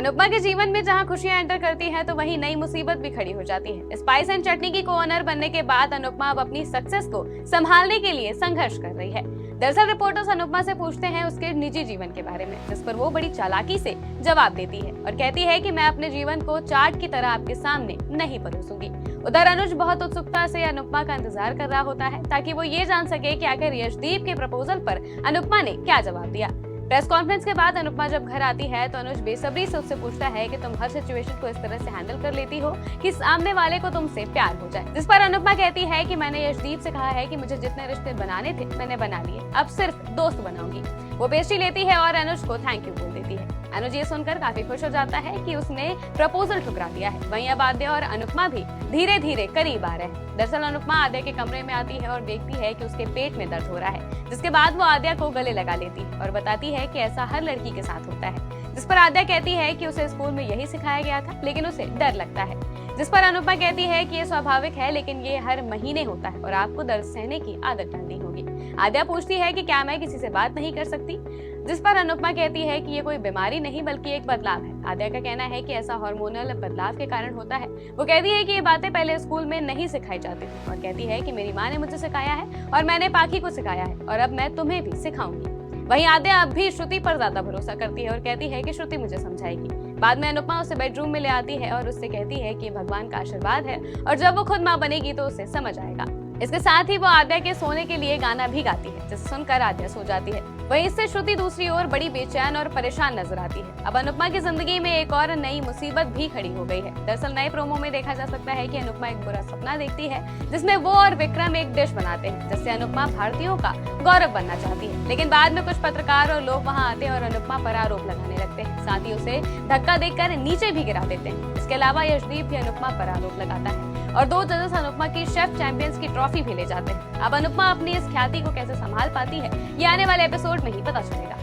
अनुपमा के जीवन में जहां खुशियां एंटर करती हैं तो वहीं नई मुसीबत भी खड़ी हो जाती है। स्पाइस एंड चटनी की को-ओनर बनने के बाद अनुपमा अब अपनी सक्सेस को संभालने के लिए संघर्ष कर रही है। दरअसल रिपोर्टर्स अनुपमा से पूछते हैं उसके निजी जीवन के बारे में, जिस पर वो बड़ी चालाकी से जवाब देती है और कहती है कि मैं अपने जीवन को चाट की तरह आपके सामने नहीं परोसूंगी। उधर अनुज बहुत उत्सुकता से अनुपमा का इंतजार कर रहा होता है ताकि वो ये जान सके कि आखिर यशदीप के प्रपोजल पर अनुपमा ने क्या जवाब दिया। प्रेस कॉन्फ्रेंस के बाद अनुपमा जब घर आती है तो अनुज बेसब्री से उससे पूछता है कि तुम हर सिचुएशन को इस तरह से हैंडल कर लेती हो कि सामने वाले को तुमसे प्यार हो जाए। जिस पर अनुपमा कहती है कि मैंने यशदीप से कहा है कि मुझे जितने रिश्ते बनाने थे मैंने बना लिए, अब सिर्फ दोस्त बनाऊंगी। वो पेस्ट्री लेती है और अनुज को थैंक यू बोल देती है। अनुज ये सुनकर काफी खुश हो जाता है कि उसने प्रपोजल ठुकरा दिया है। वहीं अब आद्या और अनुपमा भी धीरे धीरे करीब आ रहे हैं। दरअसल अनुपमा आद्या के कमरे में आती है और देखती है कि उसके पेट में दर्द हो रहा है, जिसके बाद वो आद्या को गले लगा लेती है और बताती है कि ऐसा हर लड़की के साथ होता है। जिस पर आद्या कहती है कि उसे स्कूल में यही सिखाया गया था, लेकिन उसे डर लगता है। जिस पर अनुपमा कहती है कि ये स्वाभाविक है, लेकिन ये हर महीने होता है और आपको दर्द सहने की आदत डालनी होगी। आद्या पूछती है कि क्या मैं किसी से बात नहीं कर सकती, जिस पर अनुपमा कहती है कि ये कोई बीमारी नहीं बल्कि एक बदलाव है। आद्या का कहना है कि ऐसा हार्मोनल बदलाव के कारण होता है। वो कहती है कि ये बातें पहले स्कूल में नहीं सिखाई जाती थी और कहती है कि मेरी माँ ने मुझे सिखाया है और मैंने पाखी को सिखाया है और अब मैं तुम्हें भी सिखाऊंगी। वहीं आद्या अब भी श्रुति पर ज्यादा भरोसा करती है और कहती है कि श्रुति मुझे समझाएगी। बाद में अनुपमा उसे बेडरूम में ले आती है और उससे कहती है कि भगवान का आशीर्वाद है और जब वो खुद माँ बनेगी तो उसे समझ आएगा। इसके साथ ही वो आद्या के सोने के लिए गाना भी गाती है, जिसे सुनकर आद्या सो जाती है। वहीं इससे श्रुति दूसरी ओर बड़ी बेचैन और परेशान नजर आती है। अब अनुपमा की जिंदगी में एक और नई मुसीबत भी खड़ी हो गई है। दरअसल नए प्रोमो में देखा जा सकता है कि अनुपमा एक बुरा सपना देखती है, जिसमें वो और विक्रम एक डिश बनाते हैं जिससे अनुपमा भारतीयों का गौरव बनना चाहती है। लेकिन बाद में कुछ पत्रकार और लोग वहाँ आते हैं और अनुपमा पर आरोप लगाने लगते हैं, साथ ही उसे धक्का देकर नीचे भी गिरा देते हैं। इसके अलावा यशदीप भी अनुपमा पर आरोप लगाता है और 2 जजेस अनुपमा की शेफ चैंपियंस की ट्रॉफी भी ले जाते हैं। अब अनुपमा अपनी इस ख्याति को कैसे संभाल पाती है, ये आने वाले एपिसोड में ही पता चलेगा।